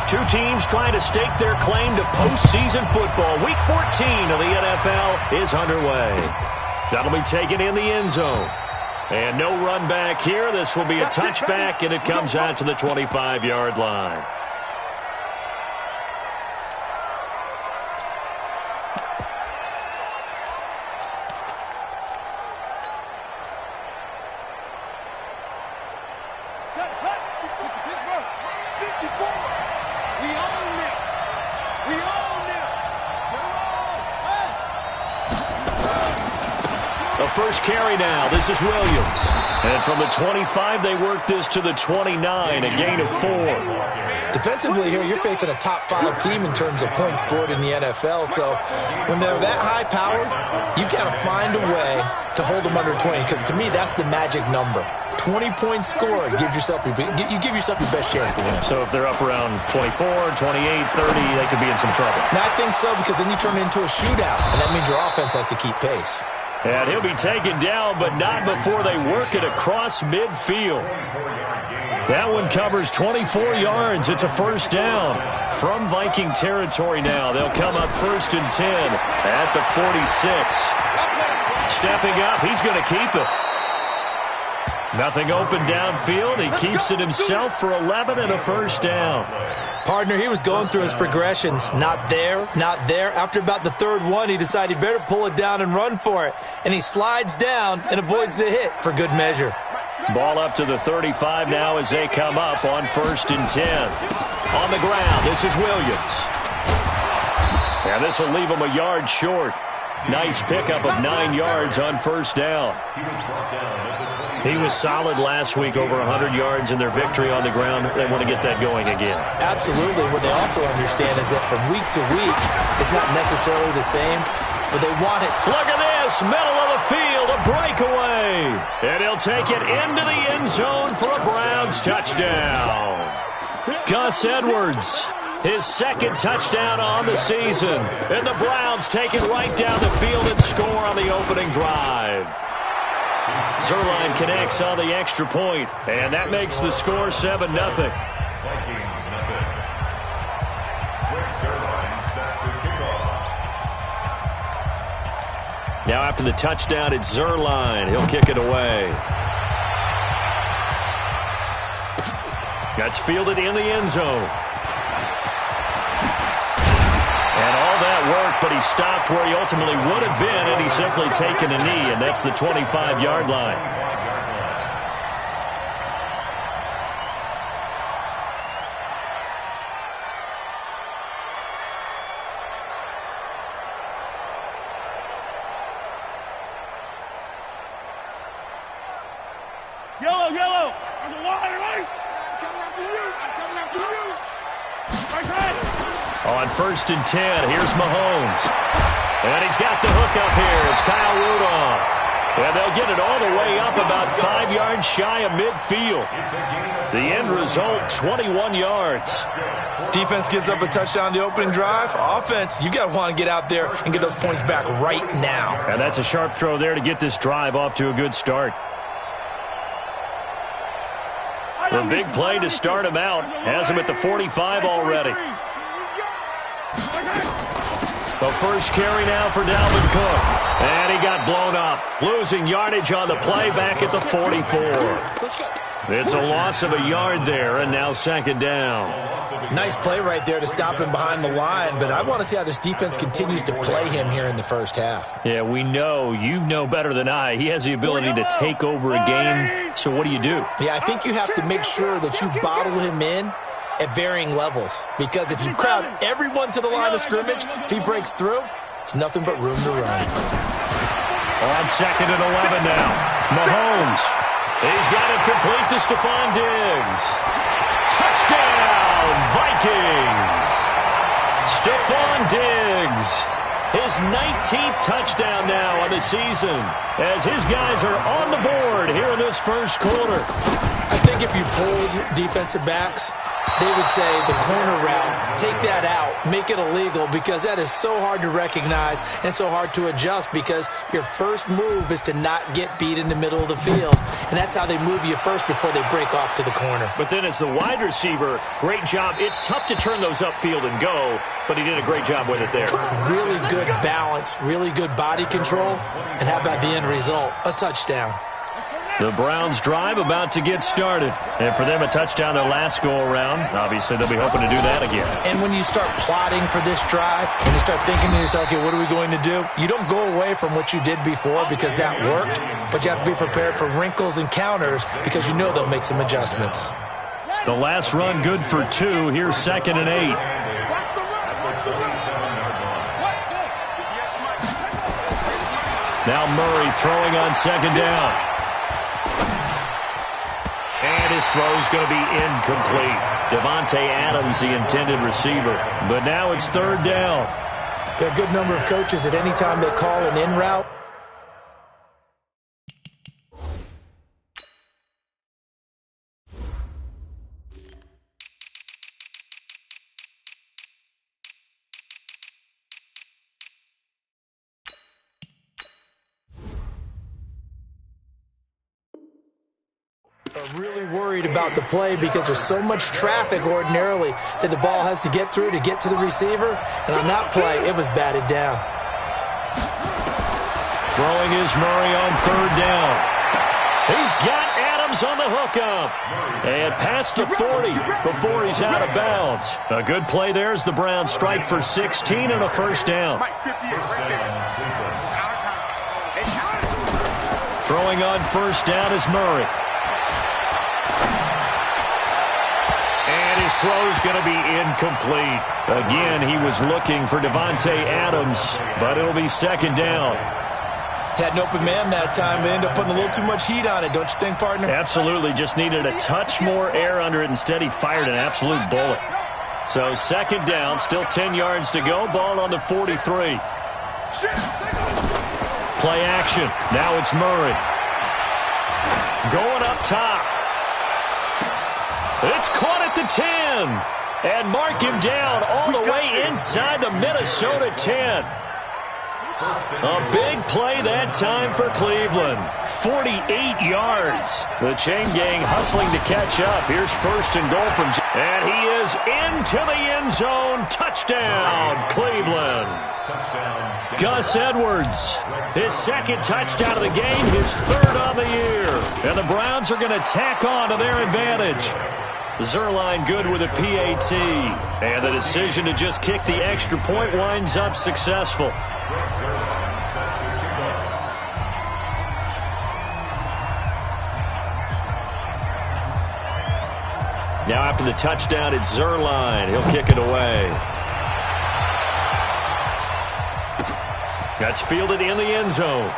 Two teams trying to stake their claim to postseason football. Week 14 of the NFL is underway. That'll be taken in the end zone. And no run back here. This will be a touchback, and it comes out to the 25-yard line. First carry now. This is Williams. And from the 25, they work this to the 29, a gain of 4. Defensively here, you're facing a top-5 team in terms of points scored in the NFL. So when they're that high-powered, you've got to find a way to hold them under 20, because to me, that's the magic number. 20 points scored, you give yourself your best chance to win. So if they're up around 24, 28, 30, they could be in some trouble. Now, I think so, because then you turn it into a shootout, and that means your offense has to keep pace. And he'll be taken down, but not before they work it across midfield. That one covers 24 yards. It's a first down. From Viking territory now, they'll come up 1st and 10 at the 46. Stepping up, he's going to keep it. Nothing open downfield. He keeps it himself for 11 and a first down. Partner, he was going through his progressions. Not there, not there. After about the 3rd one, he decided he better pull it down and run for it. And he slides down and avoids the hit for good measure. Ball up to the 35 now as they come up on 1st and 10. On the ground, this is Williams. And this will leave him a yard short. Nice pickup of 9 yards on first down. He was solid last week, over 100 yards in their victory on the ground. They want to get that going again. Absolutely. What they also understand is that from week to week, it's not necessarily the same, but they want it. Look at this, middle of the field, a breakaway. And he'll take it into the end zone for a Browns touchdown. Gus Edwards, his 2nd touchdown on the season. And the Browns take it right down the field and score on the opening drive. Zerline connects on the extra point, and that makes the score 7-0. Now after the touchdown, it's Zerline. He'll kick it away. That's fielded in the end zone. And all that work, but he stopped where he ultimately would have been, and he's simply taken a knee, and that's the 25-yard line. Yellow, yellow. There's a line, right? I'm coming after you. I'm coming after you. Right side. On 1st and 10, here's Mahomes. And he's got the hook up here. It's Kyle Rudolph. And they'll get it all the way up about 5 yards shy of midfield. The end result, 21 yards. Defense gives up a touchdown the opening drive. Offense, you got to want to get out there and get those points back right now. And that's a sharp throw there to get this drive off to a good start. A big play to start him out. Has him at the 45 already. The first carry now for Dalvin Cook. And he got blown up. Losing yardage on the play back at the 44. It's a loss of a yard there, and now 2nd down. Nice play right there to stop him behind the line, but I want to see how this defense continues to play him here in the first half. Yeah, we know. You know better than I. He has the ability to take over a game, so what do you do? Yeah, I think you have to make sure that you bottle him in at varying levels, because if you crowd everyone to the line of scrimmage, if he breaks through, it's nothing but room to run. On 2nd and 11 now, Mahomes. He's got it complete to Stephon Diggs. Touchdown, Vikings! Stephon Diggs, his 19th touchdown now on the season, as his guys are on the board here in this first quarter. I think if you pulled defensive backs, They would say the corner route, take that out, make it illegal, because that is so hard to recognize and so hard to adjust, because your first move is to not get beat in the middle of the field. And that's how they move you first before they break off to the corner. But then as the wide receiver, great job. It's tough to turn those upfield and go, but he did a great job with it there. Really good balance, really good body control, and how about the end result? A touchdown. The Browns drive about to get started. And for them, a touchdown their last go-around. Obviously, they'll be hoping to do that again. And when you start plotting for this drive, and you start thinking to yourself, okay, what are we going to do? You don't go away from what you did before because that worked, but you have to be prepared for wrinkles and counters because you know they'll make some adjustments. The last run good for 2. Here's 2nd and 8. Now Murray throwing on 2nd down. And his throw's going to be incomplete. Davante Adams, the intended receiver. But now it's 3rd down. There are a good number of coaches that any time they call an in route, are really worried about the play because there's so much traffic ordinarily that the ball has to get through to get to the receiver. And on that play, it was batted down. Throwing is Murray on 3rd down. He's got Adams on the hookup. And past the 40 before he's out of bounds. A good play there as the Browns strike for 16 and a 1st down. Throwing on 1st down is Murray. And his throw's going to be incomplete. Again, he was looking for Davante Adams, but it'll be 2nd down. Had an open man that time, but ended up putting a little too much heat on it, don't you think, partner? Absolutely. Just needed a touch more air under it. Instead, he fired an absolute bullet. So 2nd down, still 10 yards to go. Ball on the 43. Play action. Now it's Murray. Going up top. It's caught at the 10. And mark him down all the way inside the Minnesota 10. A big play that time for Cleveland. 48 yards. The chain gang hustling to catch up. Here's 1st and goal from... And he is into the end zone. Touchdown, Cleveland. Gus Edwards, his 2nd touchdown of the game, his 3rd on the year. And the Browns are going to tack on to their advantage. Zerline good with a PAT. And the decision to just kick the extra point winds up successful. Now after the touchdown, it's Zerline. He'll kick it away. That's fielded in the end zone.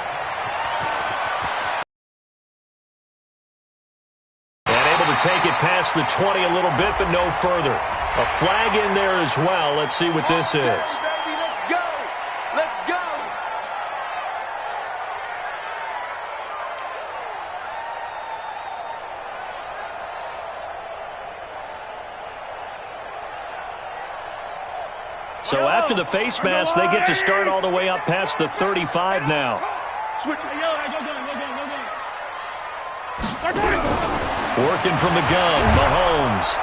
Take it past the 20 a little bit, but no further. A flag in there as well. Let's see what this is. Let's go. Let's go. So after the face mask, they get to start all the way up past the 35 now. Switch. Working from the gun, Mahomes.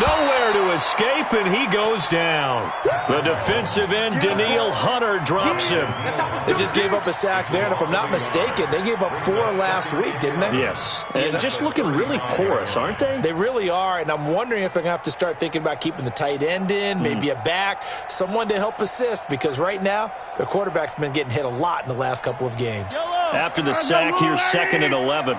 Nowhere to escape, and he goes down. The defensive end, Danielle Hunter, drops him. They just gave up a sack there, and if I'm not mistaken, they gave up 4 last week, didn't they? Yes. And just looking really porous, aren't they? They really are, and I'm wondering if they're going to have to start thinking about keeping the tight end in, maybe a back, someone to help assist, because right now, their quarterback's been getting hit a lot in the last couple of games. After the sack, here's 2nd and 11.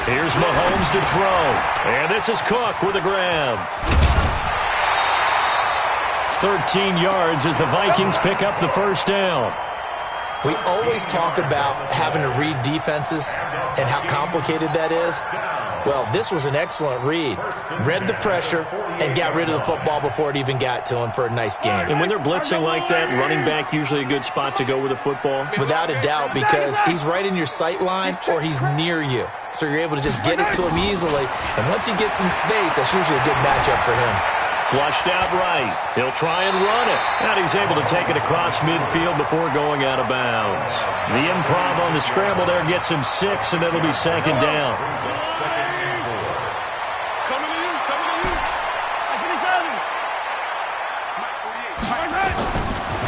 Here's Mahomes to throw. And this is Cook with a grab. 13 yards as the Vikings pick up the 1st down. We always talk about having to read defenses and how complicated that is. Well, this was an excellent read. Read the pressure and got rid of the football before it even got to him for a nice game. And when they're blitzing like that, running back usually a good spot to go with the football? Without a doubt, because he's right in your sight line or he's near you. So you're able to just get it to him easily. And once he gets in space, that's usually a good matchup for him. Flushed out right. He'll try and run it. And he's able to take it across midfield before going out of bounds. The improv on the scramble there gets him 6, and it'll be second down.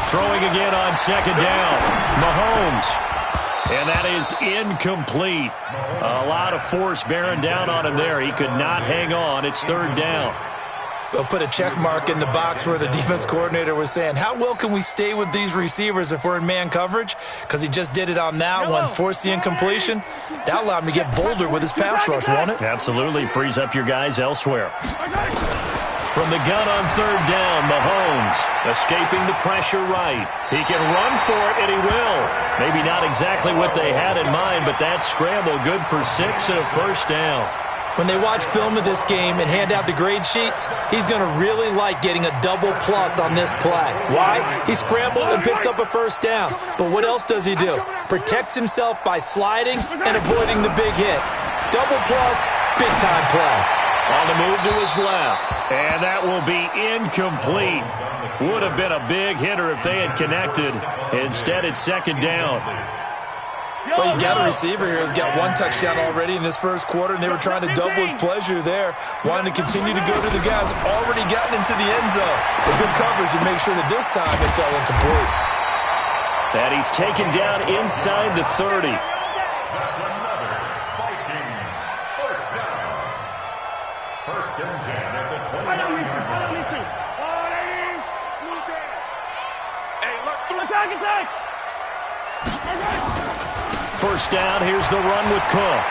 Throwing again on second down. Mahomes. And that is incomplete. A lot of force bearing down on him there. He could not hang on. It's third down. They'll put a check mark in the box where the defense coordinator was saying, how well can we stay with these receivers if we're in man coverage? Because he just did it on that one, forced the incompletion. That allowed him to get bolder with his pass rush, won't it? Absolutely. Frees up your guys elsewhere. From the gun on third down, Mahomes escaping the pressure right. He can run for it, and he will. Maybe not exactly what they had in mind, but that scramble good for 6 and a first down. When they watch film of this game and hand out the grade sheets, he's going to really like getting a double plus on this play. Why? He scrambles and picks up a first down. But what else does he do? Protects himself by sliding and avoiding the big hit. Double plus, big-time play. On the move to his left. And that will be incomplete. Would have been a big hitter if they had connected. Instead, it's second down. Well, you got a receiver here who's got 1 touchdown already in this first quarter, and they were trying to double his pleasure there, wanting to continue to go to the guys already gotten into the end zone. But good coverage to make sure that this time it fell incomplete. And he's taken down inside the 30. First and 10 at the 20. First down, here's the run with Cook.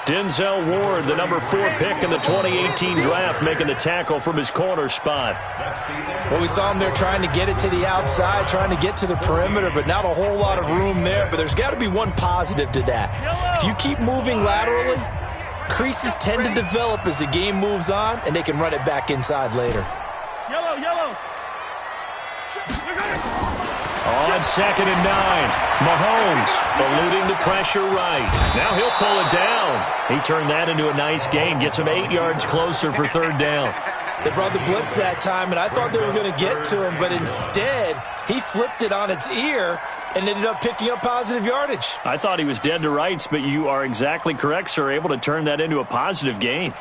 Denzel Ward, the number 4 pick in the 2018 draft, making the tackle from his corner spot. Well, we saw him there trying to get it to the outside, trying to get to the perimeter, but not a whole lot of room there. But there's got to be one positive to that. If you keep moving laterally, creases tend to develop as the game moves on, and they can run it back inside later. Yellow. On second and 9, Mahomes eluding the pressure right. Now he'll pull it down. He turned that into a nice gain, gets him 8 yards closer for third down. They brought the blitz that time, and I thought they were going to get to him, but instead he flipped it on its ear and ended up picking up positive yardage. I thought he was dead to rights, but you are exactly correct, sir, able to turn that into a positive gain.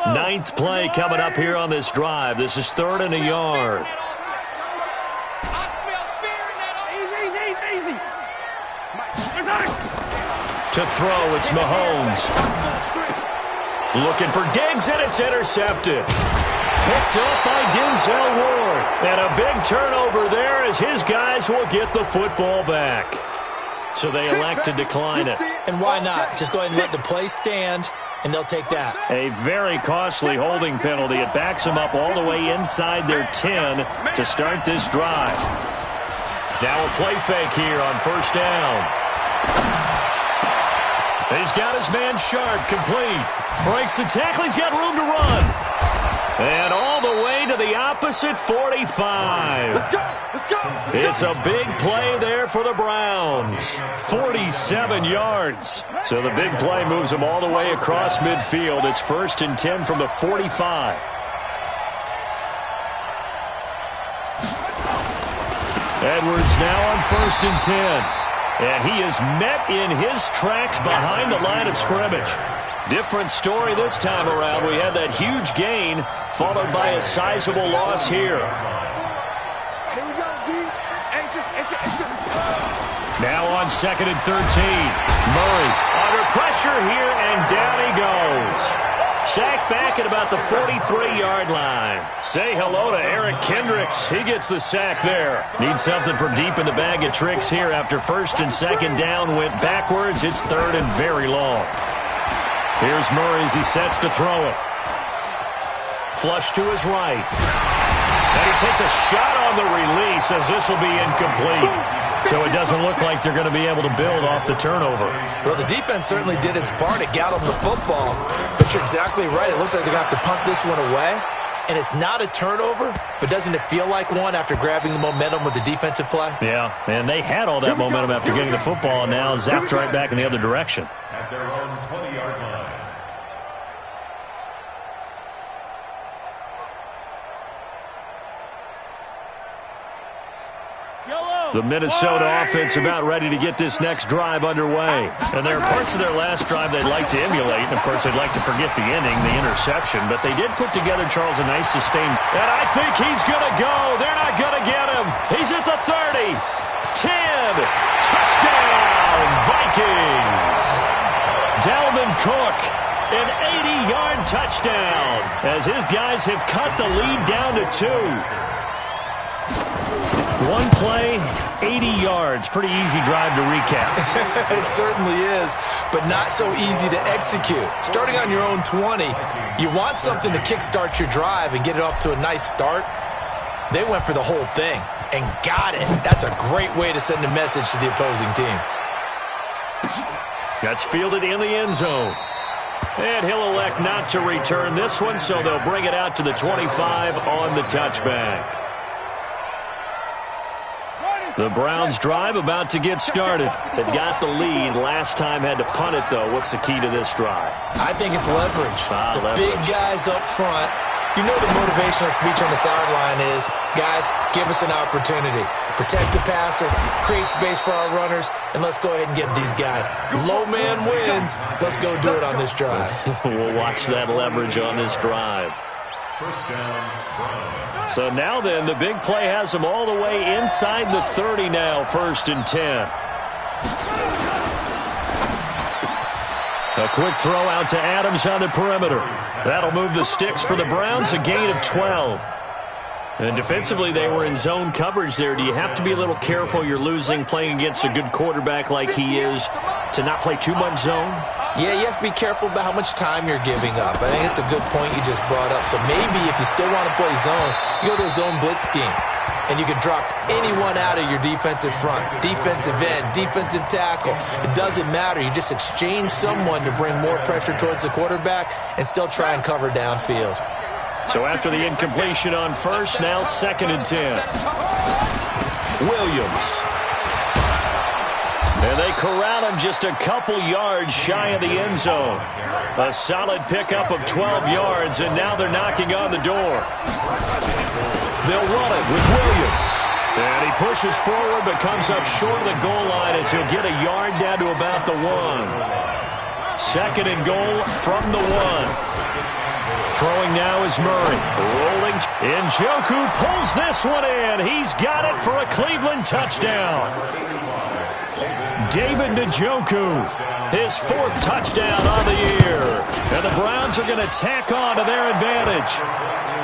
Ninth play coming up here on this drive. This is 3rd and a yard. Easy. To throw, it's Mahomes. Looking for Diggs, and it's intercepted. Picked up by Denzel Ward. And a big turnover there as his guys will get the football back. So they elect to decline it. And why not? Just go ahead and let the play stand, and they'll take that. A very costly holding penalty. It backs them up all the way inside their 10 to start this drive. Now a play fake here on first down. He's got his man Sharp complete. Breaks the tackle. He's got room to run. And all the way to the opposite 45. Let's go. It's a big play there for the Browns. 47 yards. So the big play moves them all the way across midfield. It's 1st and 10 from the 45. Edwards now on 1st and 10. And he is met in his tracks behind the line of scrimmage. Different story this time around. We had that huge gain followed by a sizable loss here. Here we go, D. Now on 2nd and 13. Murray under pressure here, and down he goes. Sacked back at about the 43-yard line. Say hello to Eric Kendricks. He gets the sack there. Needs something from deep in the bag of tricks here after 1st and 2nd down went backwards. It's 3rd and very long. Here's Murray as he sets to throw it. Flush to his right. And he takes a shot on the release as this will be incomplete. So it doesn't look like they're going to be able to build off the turnover. Well, the defense certainly did its part. It got them the football. But you're exactly right. It looks like they're going to have to punt this one away. And it's not a turnover, but doesn't it feel like one after grabbing the momentum with the defensive play? Yeah, and they had all that momentum after getting the football, and now zapped right back in the other direction. At their own 20-yard line. The Minnesota offense about ready to get this next drive underway. And there are parts of their last drive they'd like to emulate. And, of course, they'd like to forget the inning, the interception. But they did put together, Charles, a nice sustained. And I think he's going to go. They're not going to get him. He's at the 30. 10. Touchdown, Vikings. Dalvin Cook, an 80-yard touchdown as his guys have cut the lead down to 2. One play, 80 yards. Pretty easy drive to recap. It certainly is, but not so easy to execute. Starting on your own 20, you want something to kickstart your drive and get it off to a nice start. They went for the whole thing and got it. That's a great way to send a message to the opposing team. That's fielded in the end zone. And he'll elect not to return this one, so they'll bring it out to the 25 on the touchback. The Browns drive about to get started. They've got the lead. Last time had to punt it, though. What's the key to this drive? I think it's leverage. Leverage. Big guys up front. You know the motivational speech on the sideline is, guys, give us an opportunity. Protect the passer, create space for our runners, and let's go ahead and get these guys. Low man wins. Let's go do it on this drive. We'll watch that leverage on this drive. First down, Browns. So now then, the big play has them all the way inside the 30 now, 1st and 10. A quick throw out to Adams on the perimeter. That'll move the sticks for the Browns, a gain of 12. And defensively, they were in zone coverage there. Do you have to be a little careful? You're losing, playing against a good quarterback like he is, to not play too much zone? Yeah, you have to be careful about how much time you're giving up. I think it's a good point you just brought up. So maybe if you still want to play zone, you go to a zone blitz scheme. And you can drop anyone out of your defensive front. Defensive end, defensive tackle. It doesn't matter. You just exchange someone to bring more pressure towards the quarterback and still try and cover downfield. So after the incompletion on 1st, now 2nd and 10. Williams. And they corral him just a couple yards shy of the end zone. A solid pickup of 12 yards, and now they're knocking on the door. They'll run it with Williams. And he pushes forward but comes up short of the goal line as he'll get a yard down to about the 1. 2nd and goal from the 1. Throwing now is Murray. Rolling. Njoku pulls this one in. He's got it for a Cleveland touchdown. David Njoku, his 4th touchdown on the year. And the Browns are going to tack on to their advantage.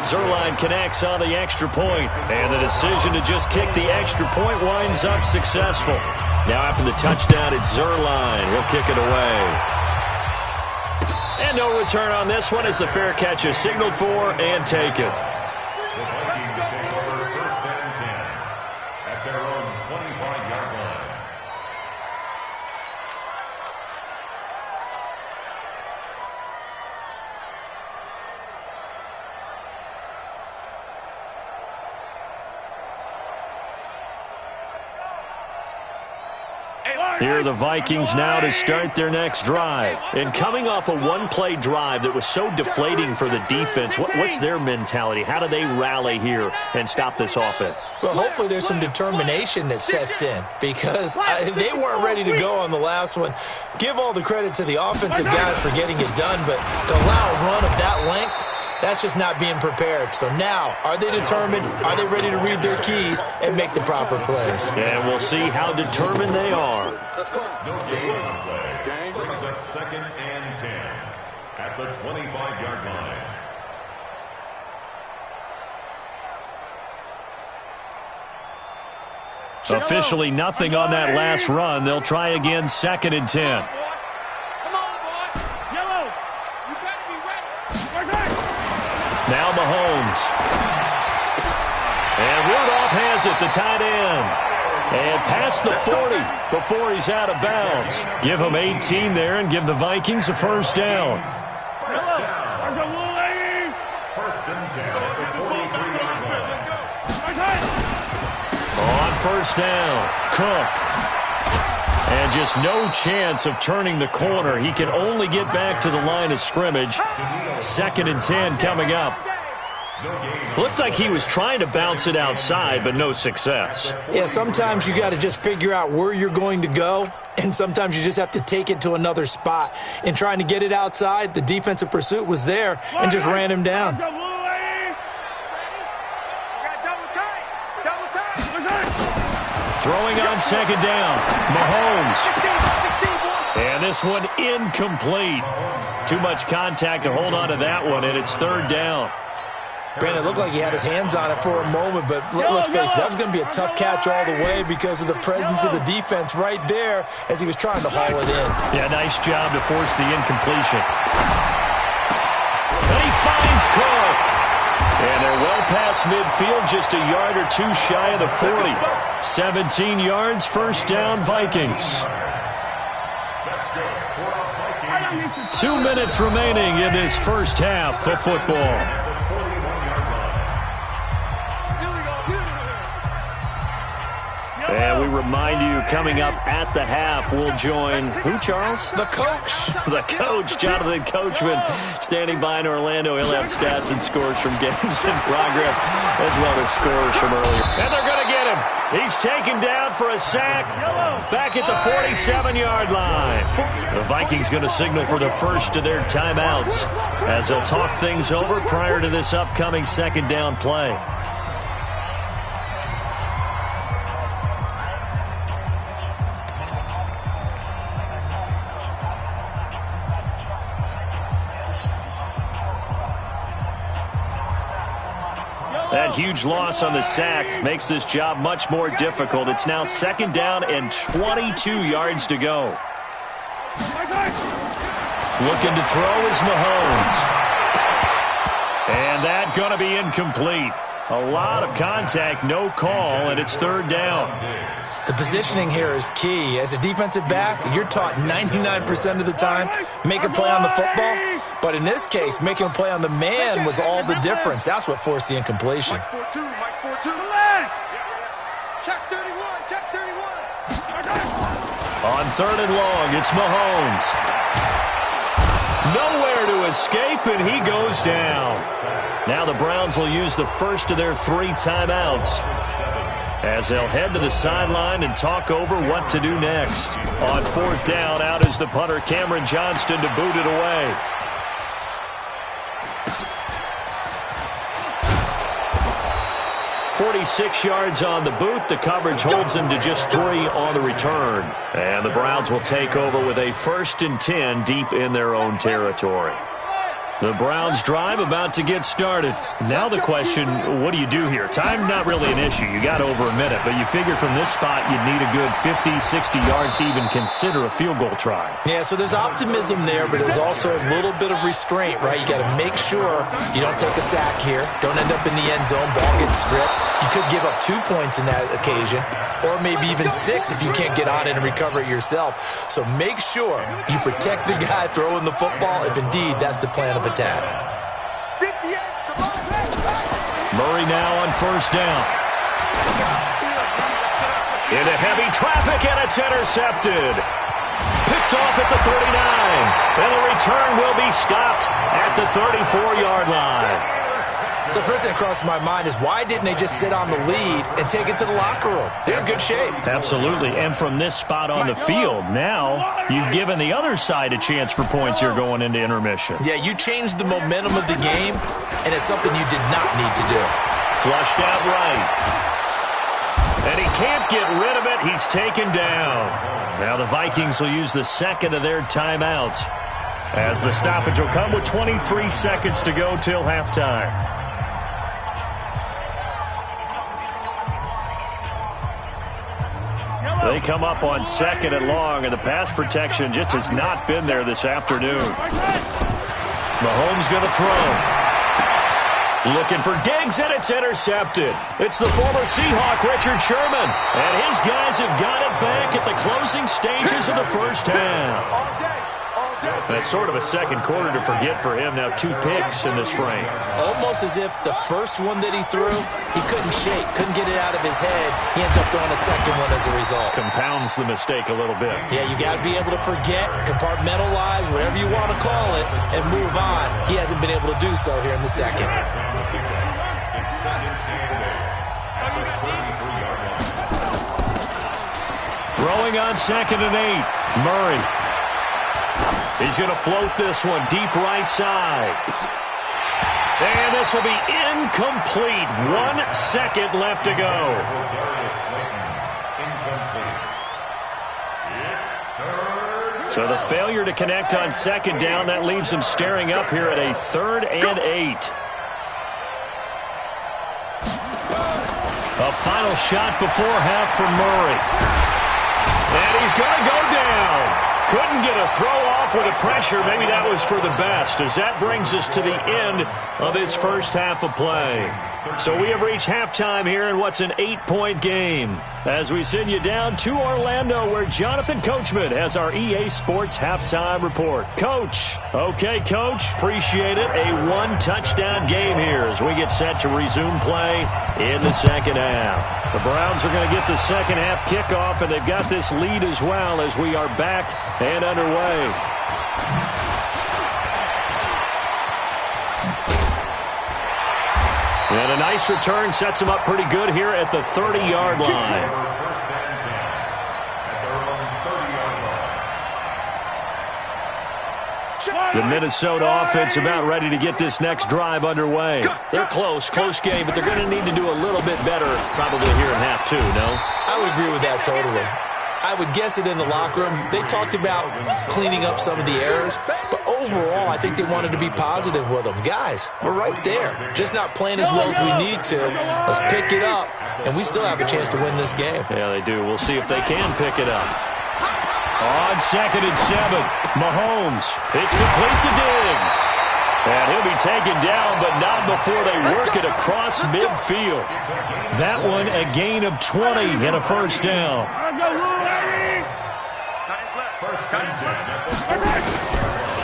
Zuerlein connects on the extra point. And the decision to just kick the extra point winds up successful. Now after the touchdown, it's Zuerlein. He'll kick it away. And no return on this one as the fair catch is signaled for and taken. The Vikings take over 1st and 10 at their own 25-yard line. Here are the Vikings now to start their next drive. And coming off a one-play drive that was so deflating for the defense, what's their mentality? How do they rally here and stop this offense? Well, hopefully there's some determination that sets in because they weren't ready to go on the last one. Give all the credit to the offensive guys for getting it done, but to allow a run of that length, that's just not being prepared. So now, are they determined? Are they ready to read their keys and make the proper plays? And we'll see how determined they are. No gain on play. Brings up 2nd and 10 at the 25-yard line. Officially nothing on that last run. They'll try again 2nd and 10. Come on, boy. Yellow. Now Mahomes. And Rudolph has it, the tight end. And past the 40 before he's out of bounds. Give him 18 there and give the Vikings a first down. First and 10 at the 43-yard line. On first down, Cook. And just no chance of turning the corner. He can only get back to the line of scrimmage. 2nd and 10 coming up. Looked like he was trying to bounce it outside, but no success. Yeah, sometimes you got to just figure out where you're going to go, and sometimes you just have to take it to another spot. In trying to get it outside, the defensive pursuit was there and just ran him down. Throwing on 2nd down, Mahomes. And this one incomplete. Too much contact to hold on to that one, and it's 3rd down. Brandon, it looked like he had his hands on it for a moment, but let's face it, that was going to be a tough catch all the way because of the presence of the defense right there as he was trying to haul it in. Yeah, nice job to force the incompletion. And he finds Cook. And they're well past midfield, just a yard or two shy of the 40. 17 yards, first down, Vikings. 2 minutes remaining in this first half of football. And we remind you, coming up at the half, we'll join who, Charles? The coach. The coach, Jonathan Coachman, standing by in Orlando. He'll have stats and scores from games in progress, as well as scores from earlier. And they're going to get him. He's taken down for a sack back at the 47-yard line. The Vikings going to signal for the first of their timeouts as they'll talk things over prior to this upcoming 2nd down play. That huge loss on the sack makes this job much more difficult. It's now 2nd down and 22 yards to go. Looking to throw is Mahomes. And that going to be incomplete. A lot of contact, no call, and it's 3rd down. The positioning here is key. As a defensive back, you're taught 99% of the time, make a play on the football. But in this case, making a play on the man was all the difference. That's what forced the incompletion. Check 31, check 31. On 3rd and long, it's Mahomes. Nowhere to escape, and he goes down. Now the Browns will use the first of their 3 timeouts as they'll head to the sideline and talk over what to do next. On 4th down, out is the punter, Cameron Johnston, to boot it away. 46 yards on the boot. The coverage holds him to just 3 on the return. And the Browns will take over with a 1st and 10 deep in their own territory. The Browns drive about to get started. Now the question, what do you do here? Time not really an issue. You got over a minute, but you figure from this spot you'd need a good 50, 60 yards to even consider a field goal try. Yeah, so there's optimism there, but there's also a little bit of restraint, right? You got to make sure you don't take a sack here. Don't end up in the end zone. Ball gets stripped. You could give up 2 points in that occasion, or maybe even 6 if you can't get on it and recover it yourself. So make sure you protect the guy throwing the football if indeed that's the plan of attack. Murray now on 1st down. Into heavy traffic, and it's intercepted. Picked off at the 39. And the return will be stopped at the 34-yard line. So first thing that crossed my mind is why didn't they just sit on the lead and take it to the locker room? They're in good shape. Absolutely. And from this spot on the field, now you've given the other side a chance for points here going into intermission. Yeah, you changed the momentum of the game, and it's something you did not need to do. Flushed out right. And he can't get rid of it. He's taken down. Now the Vikings will use the 2nd of their timeouts as the stoppage will come with 23 seconds to go till halftime. They come up on 2nd and long, and the pass protection just has not been there this afternoon. Mahomes going to throw. Looking for Diggs, and it's intercepted. It's the former Seahawk, Richard Sherman. And his guys have got it back at the closing stages of the first half. That's sort of a second quarter to forget for him. Now 2 picks in this frame. Almost as if the first one that he threw, he couldn't shake, couldn't get it out of his head. He ends up throwing a second one as a result. Compounds the mistake a little bit. Yeah, you got to be able to forget, compartmentalize, whatever you want to call it, and move on. He hasn't been able to do so here in the second. Throwing on 2nd and 8. Murray. He's going to float this one deep right side. And this will be incomplete. 1 second left to go. So the failure to connect on 2nd down, that leaves him staring up here at a 3rd and 8. A final shot before half for Murray. And he's going to go down. Couldn't get a throw off with the pressure. Maybe that was for the best, as that brings us to the end of this first half of play. So we have reached halftime here in what's an 8-point game, as we send you down to Orlando, where Jonathan Coachman has our EA Sports halftime report. Coach. Okay, Coach. Appreciate it. A 1-touchdown game here as we get set to resume play in the second half. The Browns are going to get the second half kickoff, and they've got this lead as well as we are back and underway. And a nice return sets him up pretty good here at the 30-yard line. The Minnesota offense about ready to get this next drive underway. They're close game, but they're going to need to do a little bit better probably here in half 2, no? I would agree with that totally. I would guess it in the locker room. They talked about cleaning up some of the errors, but overall, I think they wanted to be positive with them. Guys, we're right there. Just not playing as well as we need to. Let's pick it up, and we still have a chance to win this game. Yeah, they do. We'll see if they can pick it up. On 2nd and 7, Mahomes. It's complete to Diggs. And he'll be taken down, but not before they work it across midfield. That one, a gain of 20 and a first down.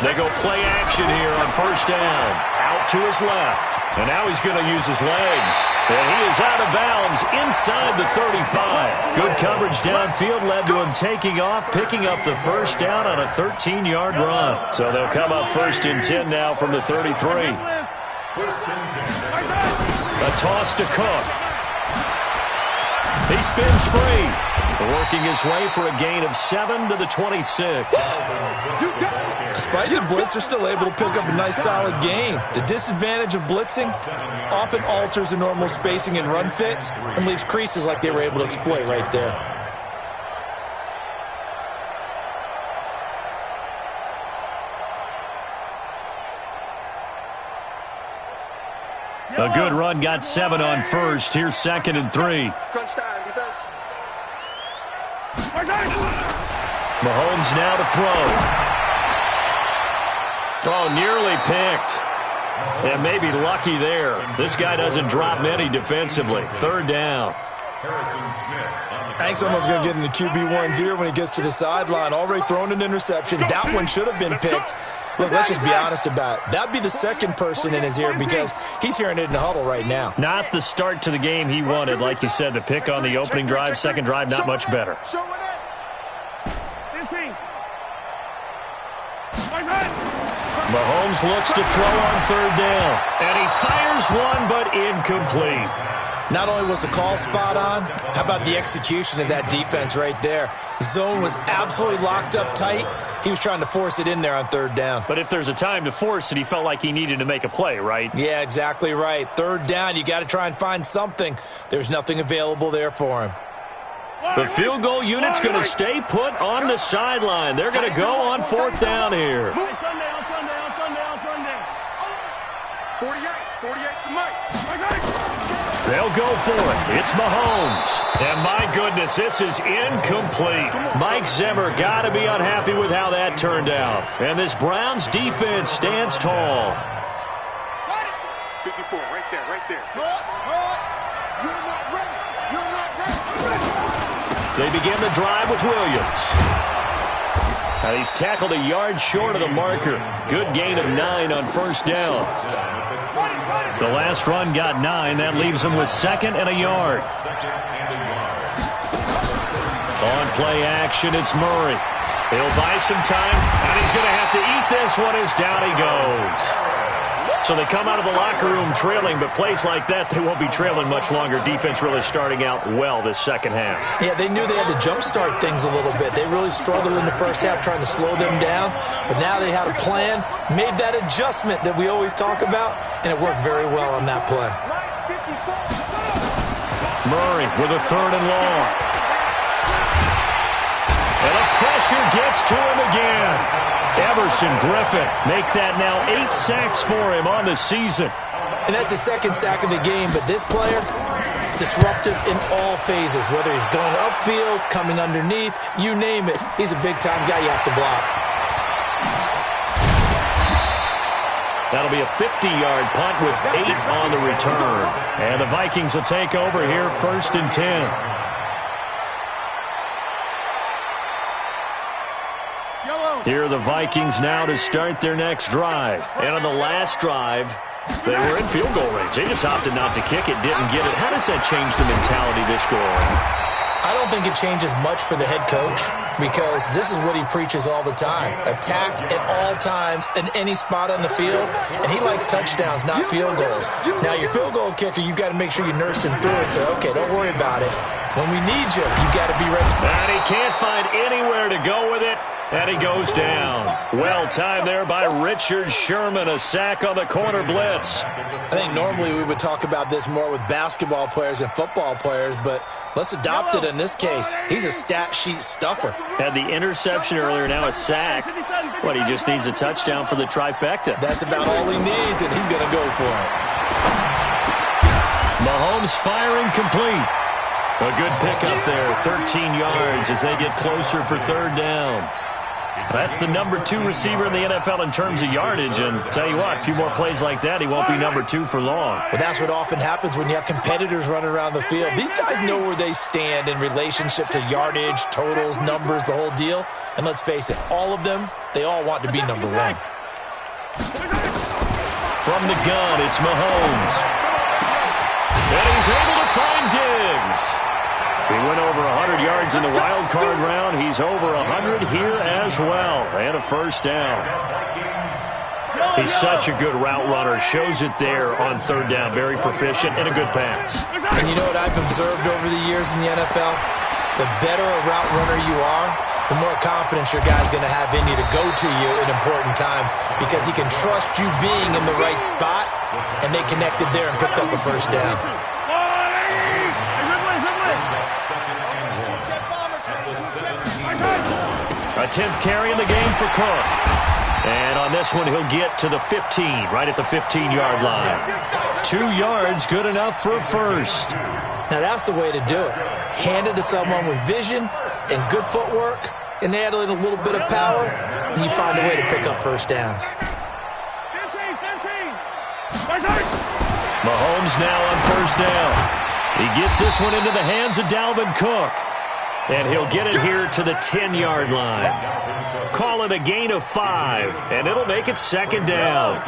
They go play action here on first down. Out to his left. And now he's going to use his legs. And he is out of bounds inside the 35. Good coverage downfield led to him taking off, picking up the first down on a 13-yard run. So they'll come up 1st and 10 now from the 33. A toss to Cook. He spins free. Working his way for a gain of 7 to the 26. Despite the blitz, they're still able to pick up a nice solid gain. The disadvantage of blitzing often alters the normal spacing and run fits and leaves creases like they were able to exploit right there. A good run, got 7 on first. Here's 2nd and 3. Crunch time, defense. Mahomes now to throw. Oh, nearly picked. And maybe lucky there. This guy doesn't drop many defensively. 3rd down. I think someone's going to get into QB1's ear when he gets to the sideline. Already thrown an interception. That one should have been picked. Look, let's just be honest about it. That'd be the second person in his ear because he's hearing it in the huddle right now. Not the start to the game he wanted. Like you said, the pick on the opening drive, second drive, not much better. Mahomes looks to throw on 3rd down. And he fires one, but incomplete. Not only was the call spot on, how about the execution of that defense right there? Zone was absolutely locked up tight. He was trying to force it in there on 3rd down. But if there's a time to force it, he felt like he needed to make a play, right? Yeah, exactly right. 3rd down, you got to try and find something. There's nothing available there for him. The field goal unit's going to stay put on the sideline. They're going to go on 4th down here. 48 to Mike. They'll go for it. It's Mahomes. And my goodness, this is incomplete. Mike Zimmer got to be unhappy with how that turned out. And this Browns defense stands tall. 54, right there, right there. You're not ready. You're not ready. They begin the drive with Williams. Now he's tackled a yard short of the marker. Good gain of 9 on first down. The last run got 9. That leaves him with 2nd and a yard. On play action, it's Murray. He'll buy some time, and he's going to have to eat this one as down he goes. So they come out of the locker room trailing, but plays like that, they won't be trailing much longer. Defense really starting out well this second half. Yeah, they knew they had to jumpstart things a little bit. They really struggled in the first half trying to slow them down, but now they had a plan, made that adjustment that we always talk about, and it worked very well on that play. Murray with a 3rd and long. And the pressure gets to him again. Everson Griffin make that now 8 sacks for him on the season. And that's the 2nd sack of the game, but this player, disruptive in all phases, whether he's going upfield, coming underneath, you name it. He's a big-time guy you have to block. That'll be a 50-yard punt with 8 on the return. And the Vikings will take over here 1st and 10. Here are the Vikings now to start their next drive. And on the last drive, they were in field goal range. They just opted not to kick it, didn't get it. How does that change the mentality this go around? I don't think it changes much for the head coach because this is what he preaches all the time. Attack at all times in any spot on the field, and he likes touchdowns, not field goals. Now, your field goal kicker, you got to make sure you nurse him through it. Say, okay, don't worry about it. When we need you, you got to be ready. And he can't find anywhere to go with it. And he goes down. Well timed there by Richard Sherman. A sack on the corner blitz. I think normally we would talk about this more with basketball players and football players, but let's adopt it in this case. He's a stat sheet stuffer. Had the interception earlier, now a sack. But he just needs a touchdown for the trifecta. That's about all he needs, and he's going to go for it. Mahomes firing complete. A good pickup there, 13 yards as they get closer for 3rd down. That's the number 2 receiver in the NFL in terms of yardage, and tell you what, a few more plays like that, he won't be number 2 for long. But that's what often happens when you have competitors running around the field. These guys know where they stand in relationship to yardage, totals, numbers, the whole deal. And let's face it, all of them, they all want to be number 1. From the gun, it's Mahomes. And he's able to find Diggs. He went over 100 yards in the wild card round. He's over 100 here as well. And a first down. He's such a good route runner. Shows it there on 3rd down. Very proficient and a good pass. And you know what I've observed over the years in the NFL? The better a route runner you are, the more confidence your guy's going to have in you to go to you in important times because he can trust you being in the right spot, and they connected there and picked up a first down. A 10th carry in the game for Cook. And on this one, he'll get to the 15, right at the 15-yard line. 2 yards, good enough for a first. Now, that's the way to do it. Hand it to someone with vision and good footwork, and add in a little bit of power, and you find a way to pick up first downs. Mahomes now on first down. He gets this one into the hands of Dalvin Cook. And he'll get it here to the 10-yard line. Call it a gain of 5, and it'll make it 2nd down.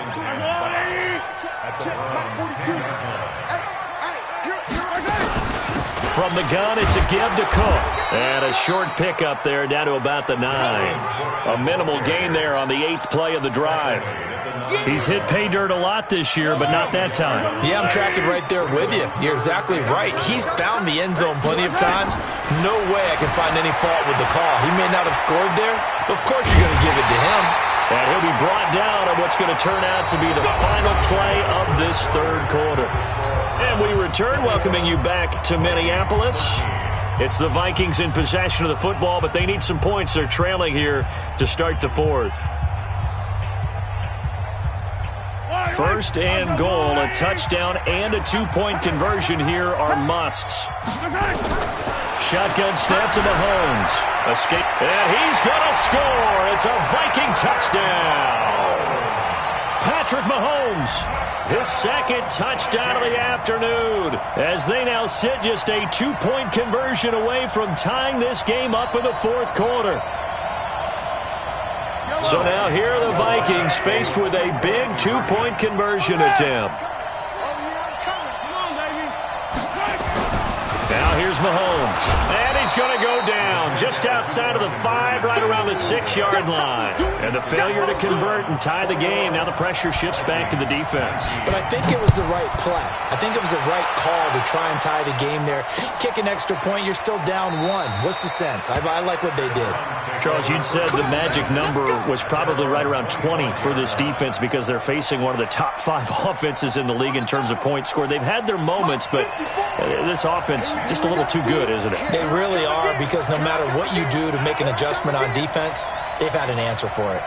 From the gun, it's a give to Cook. And a short pickup there down to about the 9. A minimal gain there on the 8th play of the drive. He's hit pay dirt a lot this year, but not that time. Yeah, I'm tracking right there with you. You're exactly right. He's found the end zone plenty of times. No way I can find any fault with the call. He may not have scored there, but of course you're going to give it to him. And he'll be brought down on what's going to turn out to be the final play of this 3rd quarter. And we return, welcoming you back to Minneapolis. It's the Vikings in possession of the football, but they need some points. They're trailing here to start the 4th. 1st and goal, a touchdown and a 2-point conversion here are musts. Shotgun snap to Mahomes. Escape, and he's going to score. It's a Viking touchdown. Patrick Mahomes. His second touchdown of the afternoon as they now sit just a 2-point conversion away from tying this game up in the fourth quarter. So now here are the Vikings faced with a big 2-point conversion attempt. Now here's Mahomes. And he's going to go down just outside of the 5, right around the 6-yard line. And the failure to convert and tie the game. Now the pressure shifts back to the defense. But I think it was the right play. I think it was the right call to try and tie the game there. Kick an extra point, you're still down 1. What's the sense? I like what they did. Charles, you'd said the magic number was probably right around 20 for this defense because they're facing one of the top 5 offenses in the league in terms of points scored. They've had their moments, but this offense just a little too good, isn't it? They really are, because no matter what you do to make an adjustment on defense, they've had an answer for it.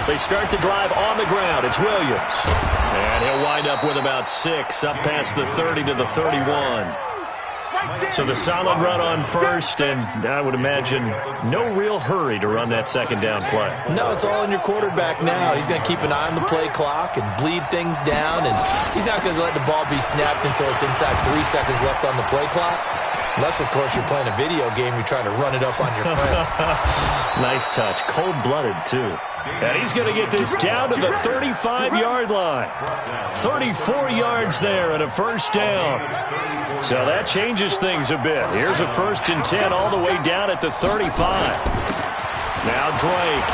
They start the drive on the ground. It's Williams. And he'll wind up with about 6, up past the 30 to the 31. So the solid run on first, and I would imagine no real hurry to run that second down play. No, it's all in your quarterback now. He's going to keep an eye on the play clock and bleed things down, and he's not going to let the ball be snapped until it's inside 3 seconds left on the play clock. Unless, of course, you're playing a video game, you're trying to run it up on your friend. Nice touch. Cold-blooded, too. And he's going to get this down to the 35-yard line. 34 yards there and a first down. So that changes things a bit. Here's a 1st and 10 all the way down at the 35. Now Drake.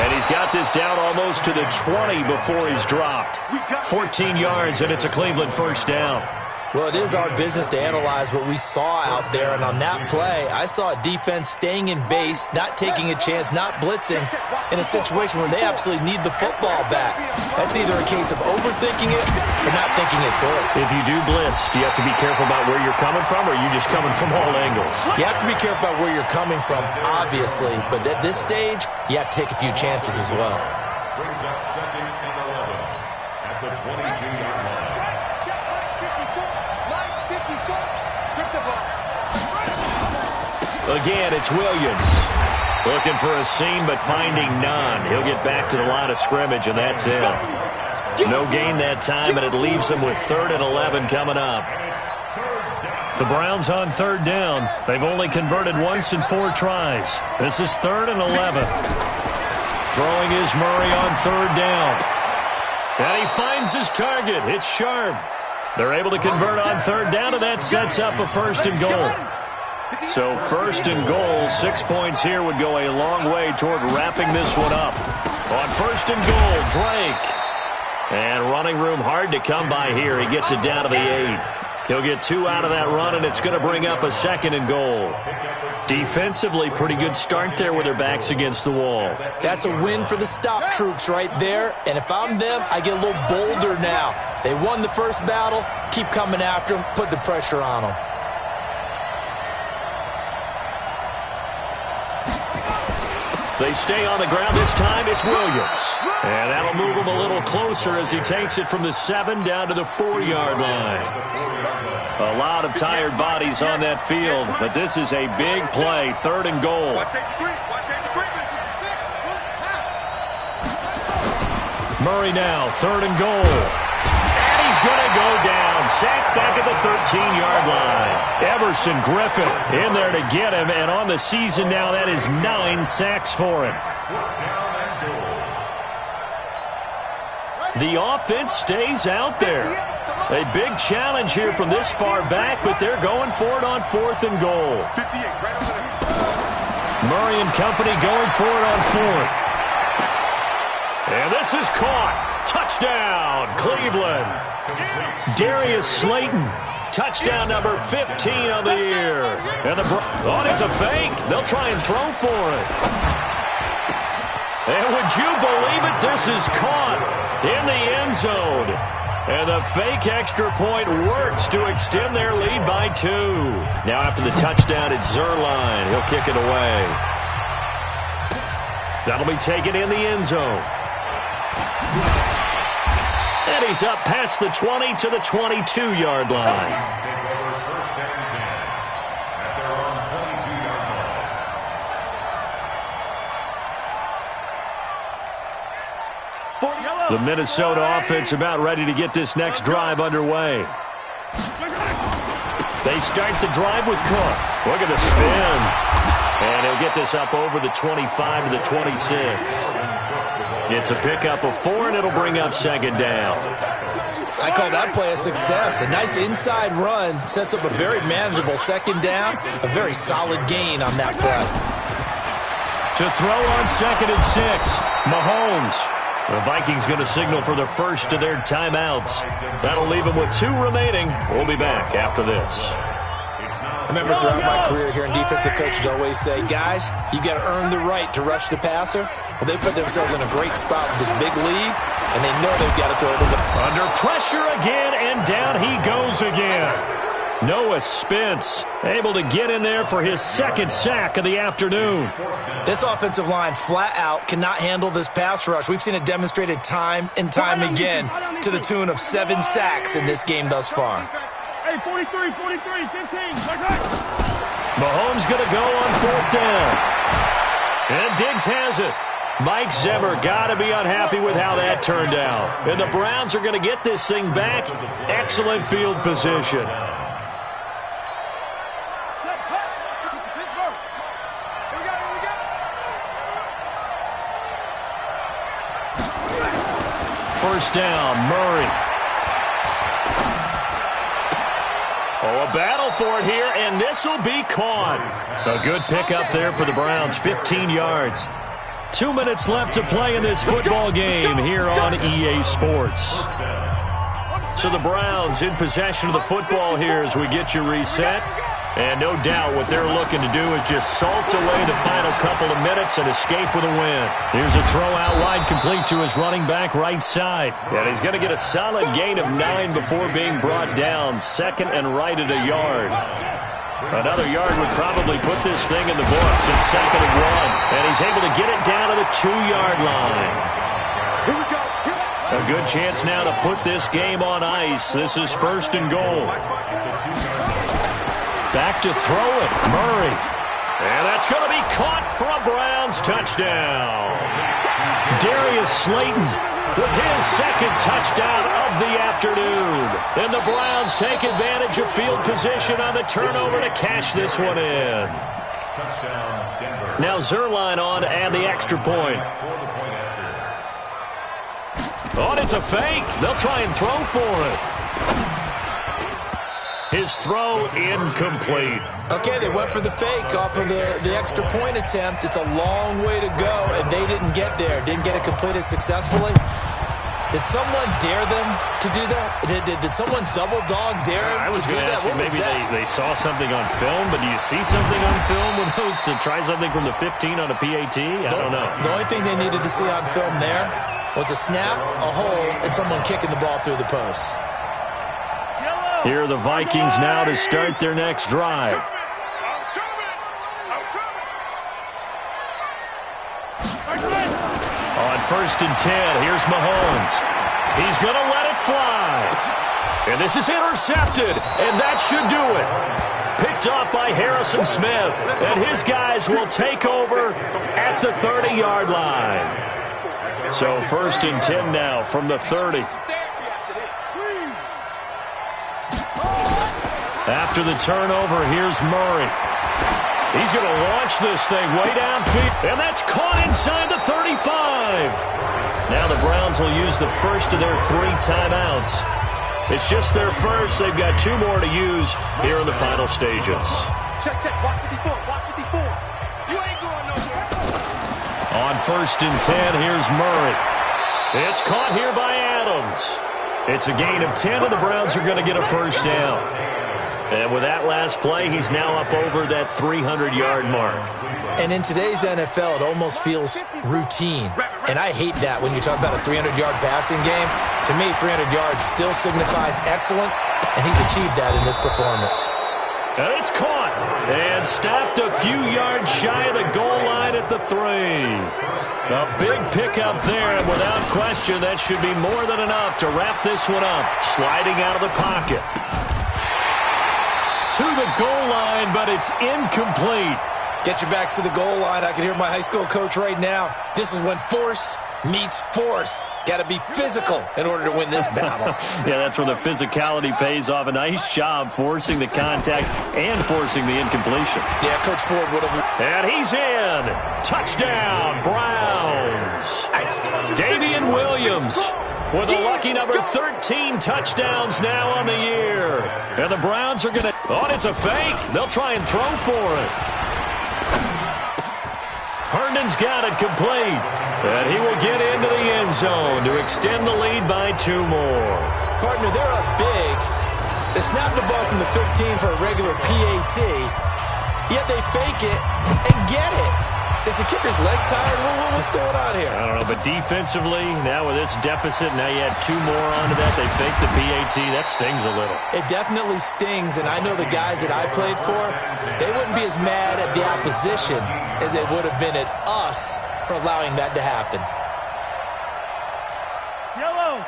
And he's got this down almost to the 20 before he's dropped. 14 yards, and it's a Cleveland first down. Well, it is our business to analyze what we saw out there, and on that play, I saw a defense staying in base, not taking a chance, not blitzing, in a situation where they absolutely need the football back. That's either a case of overthinking it or not thinking it through. If you do blitz, do you have to be careful about where you're coming from, or are you just coming from all angles? You have to be careful about where you're coming from, obviously, but at this stage, you have to take a few chances as well. Brings up 2nd and 11 at the 22-yard line. Again, it's Williams. Looking for a seam, but finding none. He'll get back to the line of scrimmage, and that's it. No gain that time, and it leaves them with 3rd and 11 coming up. The Browns on 3rd down. They've only converted once in 4 tries. This is 3rd and 11. Throwing is Murray on 3rd down. And he finds his target. It's Sharp. They're able to convert on 3rd down, and that sets up a 1st and goal. So 1st and goal, 6 points here would go a long way toward wrapping this one up. On 1st and goal, Drake. And running room hard to come by here. He gets it down to the 8. He'll get 2 out of that run, and it's going to bring up a 2nd and goal. Defensively, pretty good start there with their backs against the wall. That's a win for the stop troops right there, and if I'm them, I get a little bolder now. They won the first battle, keep coming after them, put the pressure on them. They stay on the ground this time. It's Williams. And that'll move him a little closer as he takes it from the 7 down to the 4-yard line. A lot of tired bodies on that field, but this is a big play. 3rd and goal. Murray now, 3rd and goal. And he's going to go down. Sacked back at the 13-yard line. Everson Griffin in there to get him, and on the season now, that is 9 sacks for him. The offense stays out there. A big challenge here from this far back, but they're going for it on 4th and goal. Murray and company going for it on 4th. And this is caught. Touchdown, Cleveland. Darius Slayton, touchdown number 15 on the year. And it's a fake. They'll try and throw for it. And would you believe it? This is caught in the end zone. And the fake extra point works to extend their lead by 2. Now after the touchdown, it's Zuerlein. He'll kick it away. That'll be taken in the end zone. And he's up past the 20 to the 22-yard line. First and 10 at their own 22-yard line. The Minnesota offense about ready to get this next drive underway. They start the drive with Cook. Look at the spin. And he'll get this up over the 25 to the 26. It's a pickup of 4, and it'll bring up second down. I call that play a success. A nice inside run sets up a very manageable second down. A very solid gain on that play. To throw on 2nd and 6, Mahomes. The Vikings going to signal for the first of their timeouts. That'll leave them with 2 remaining. We'll be back after this. I remember throughout my career here in defensive coaches always say, guys, you got to earn the right to rush the passer. Well, they put themselves in a great spot with this big lead, and they know they've got to throw the ball. Under pressure again, and down he goes again. Noah Spence able to get in there for his 2nd sack of the afternoon. This offensive line flat out cannot handle this pass rush. We've seen it demonstrated time and time again to the tune of 7 sacks in this game thus far. Hey, 43, 43, 15. Mahomes going to go on 4th down. And Diggs has it. Mike Zimmer got to be unhappy with how that turned out. And the Browns are going to get this thing back. Excellent field position. First down, Murray. Oh, a battle for it here, and this will be caught. A good pickup there for the Browns, 15 yards. 2 minutes left to play in this football game here on EA Sports. So the Browns in possession of the football here as we get you reset. And no doubt what they're looking to do is just salt away the final couple of minutes and escape with a win. Here's a throw out wide complete to his running back right side. And he's going to get a solid gain of 9 before being brought down. 2nd and right at a yard. Another yard would probably put this thing in the books. It's 2nd and 1. And he's able to get it down to the 2-yard line. A good chance now to put this game on ice. This is 1st and goal. Back to throw it, Murray. And that's going to be caught for a Browns touchdown. Darius Slayton with his 2nd touchdown of the afternoon. And the Browns take advantage of field position on the turnover to cash this one in. Now Zerline on to add the extra point. Oh, it's a fake. They'll try and throw for it. His throw incomplete. Okay, they went for the fake off of the extra point attempt. It's a long way to go, and they didn't get there. Didn't get it completed successfully. Did someone dare them to do that? Did someone double dog dare them I was to do going to that? ask you, maybe they saw something on film, but do you see something on film with those to try something from the 15 on a PAT? I don't know. The only thing they needed to see on film there was a snap, a hole, and someone kicking the ball through the post. Here are the Vikings now to start their next drive. On 1st and 10, here's Mahomes. He's going to let it fly. And this is intercepted, and that should do it. Picked off by Harrison Smith, and his guys will take over at the 30-yard line. So 1st and 10 now from the 30. After the turnover, here's Murray. He's going to launch this thing way downfield, and that's caught inside the 35. Now the Browns will use the first of their 3 timeouts. It's just their first. They've got 2 more to use here in the final stages. Check, walk 54, walk 54. You ain't going nowhere. On 1st and 10, here's Murray. It's caught here by Adams. It's a gain of 10, and the Browns are going to get a first down. And with that last play, he's now up over that 300-yard mark. And in today's NFL, it almost feels routine. And I hate that when you talk about a 300-yard passing game. To me, 300 yards still signifies excellence, and he's achieved that in this performance. And it's caught and stopped a few yards shy of the goal line at the 3. A big pickup there, and without question, that should be more than enough to wrap this one up. Sliding out of the pocket. To the goal line, but it's incomplete. Get your backs to the goal line. I can hear my high school coach right now. This is when force meets force. Got to be physical in order to win this battle. Yeah, that's where the physicality pays off. A nice job forcing the contact and forcing the incompletion. Yeah, Coach Ford would have. And he's in. Touchdown, Browns. Damian Williams with a lucky number 13 touchdowns now on the year. And the Browns are going to. Oh, it's a fake. They'll try and throw for it. Herndon's got it complete. And he will get into the end zone to extend the lead by 2 more. Partner, they're up big. They snap the ball from the 15 for a regular PAT, yet they fake it and get it. Is the kicker's leg tired? What's going on here? I don't know, but defensively, now with this deficit, now you add 2 more onto that. They fake the PAT. That stings a little. It definitely stings, and I know the guys that I played for, they wouldn't be as mad at the opposition as they would have been at us for allowing that to happen.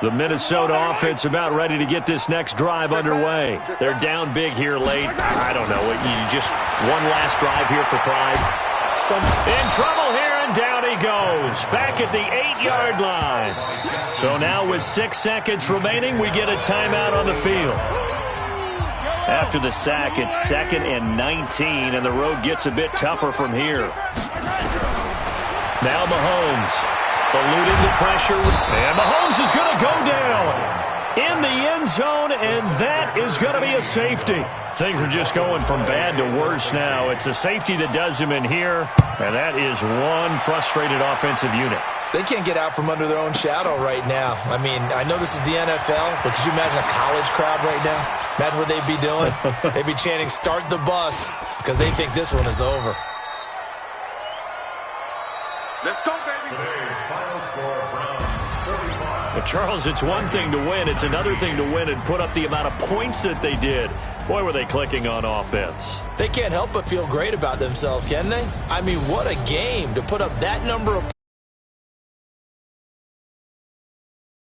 The Minnesota offense about ready to get this next drive underway. They're down big here late. I don't know. You just one last drive here for pride. In trouble here, and down he goes. Back at the 8-yard line. So now with 6 seconds remaining, we get a timeout on the field. After the sack, it's 2nd and 19, and the road gets a bit tougher from here. Now Mahomes. Eluding the pressure. And Mahomes is going to go down in the end zone, and that is going to be a safety. Things are just going from bad to worse now. It's a safety that does him in here, and that is one frustrated offensive unit. They can't get out from under their own shadow right now. I mean, I know this is the NFL, but could you imagine a college crowd right now? Imagine what they'd be doing. They'd be chanting, "Start the bus," because they think this one is over. Let's go, baby. Today's final score, Browns 35. But Charles, it's one thing to win. It's another thing to win and put up the amount of points that they did. Boy, were they clicking on offense. They can't help but feel great about themselves, can they? I mean, what a game to put up that number of